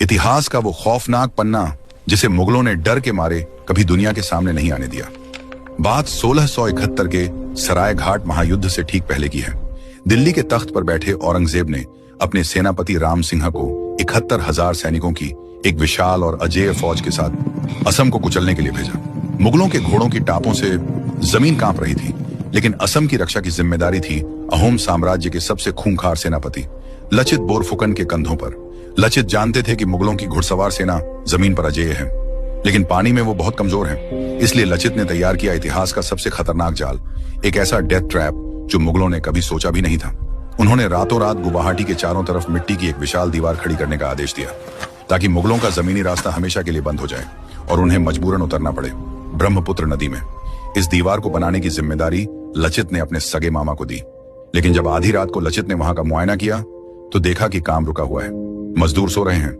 इतिहास का वो खौफनाक पन्ना जिसे मुगलों ने डर के मारे कभी दुनिया के सामने नहीं आने दिया। बात 1671 के सराय घाट महायुद्ध से ठीक पहले की है। दिल्ली के तख्त पर बैठे औरंगजेब ने अपने सेनापति राम सिंह को 71,000 सैनिकों की एक विशाल और अजेय फौज के साथ असम को कुचलने के लिए भेजा। मुगलों के घोड़ों की टापों से जमीन कांप रही थी, लेकिन असम की रक्षा की जिम्मेदारी थी अहोम साम्राज्य के सबसे खूंखार सेनापति लचित बोरफुकन के कंधों पर। लचित जानते थे कि मुगलों की घुड़सवार सेना जमीन पर अजेय है, लेकिन पानी में वो बहुत कमजोर है। इसलिए लचित ने तैयार किया इतिहास का सबसे खतरनाक जाल, एक ऐसा डेथ ट्रैप जो मुगलों ने कभी सोचा भी नहीं था। उन्होंने रातों रात गुवाहाटी के चारों तरफ मिट्टी की एक विशाल दीवार खड़ी करने का आदेश दिया, ताकि मुगलों का जमीनी रास्ता हमेशा के लिए बंद हो जाए और उन्हें मजबूरन उतरना पड़े ब्रह्मपुत्र नदी में। इस दीवार को बनाने की जिम्मेदारी लचित ने अपने सगे मामा को दी, लेकिन जब आधी रात को लचित ने वहां का मुआयना किया तो देखा कि काम रुका हुआ है। मजदूर सो रहे हैं।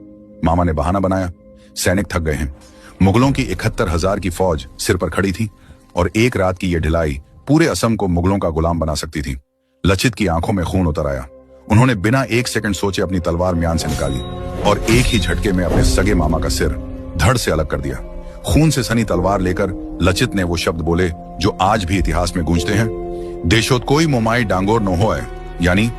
मामा ने बहाना बनाया, सैनिक थक गए हैं। मुगलों की 71,000 की फौज सिर पर खड़ी थी और एक रात की यह ढिलाई पूरे असम को मुगलों का गुलाम बना सकती थी। लचित की आंखों में खून उतर आया। उन्होंने बिना एक सेकंड सोचे अपनी तलवार म्यान से निकाली और एक ही झटके में अपने सगे मामा का सिर धड़ से अलग कर दिया। खून से सनी तलवार लेकर लचित ने वो शब्द बोले जो आज भी इतिहास में गूंजते हैं, देशोत कोई मोमाई डांगोर न हो है, यानी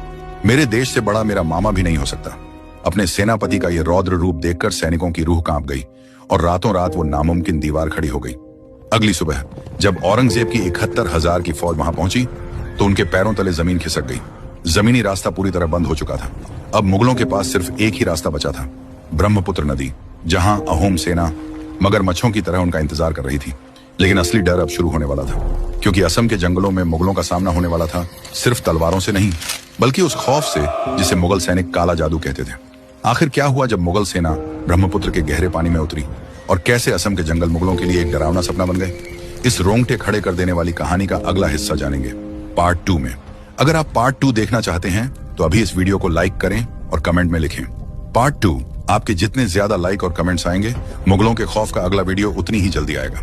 मेरे देश से बड़ा मेरा मामा भी नहीं हो सकता। अपने सेनापति का यह रौद्र रूप देखकर सैनिकों की रूह कांप गई और रातों रात वो नामुमकिन दीवार खड़ी हो गई। अगली सुबह जब औरंगजेब की 71,000 की फौज वहां पहुंची तो उनके पैरों तले जमीन खिसक गई। जमीनी रास्ता पूरी तरह बंद हो चुका था। अब मुगलों के पास सिर्फ एक ही रास्ता बचा था, ब्रह्मपुत्र नदी, जहां अहोम सेना मगरमच्छों की तरह उनका इंतजार कर रही थी। लेकिन असली डर अब शुरू होने वाला था, क्योंकि असम के जंगलों में मुगलों का सामना होने वाला था सिर्फ तलवारों से नहीं, बल्कि उस खौफ से जिसे मुगल सैनिक काला जादू कहते थे। आखिर क्या हुआ जब मुगल सेना ब्रह्मपुत्र के गहरे पानी में उतरी और कैसे असम के जंगल मुगलों के लिए एक डरावना सपना बन गए? इस रोंगटे खड़े कर देने वाली कहानी का अगला हिस्सा जानेंगे पार्ट 2 में। अगर आप पार्ट 2 देखना चाहते हैं तो अभी इस वीडियो को लाइक करें और कमेंट में लिखें पार्ट 2। आपके जितने ज्यादा लाइक और कमेंट्स आएंगे, मुगलों के खौफ का अगला वीडियो उतनी ही जल्दी आएगा।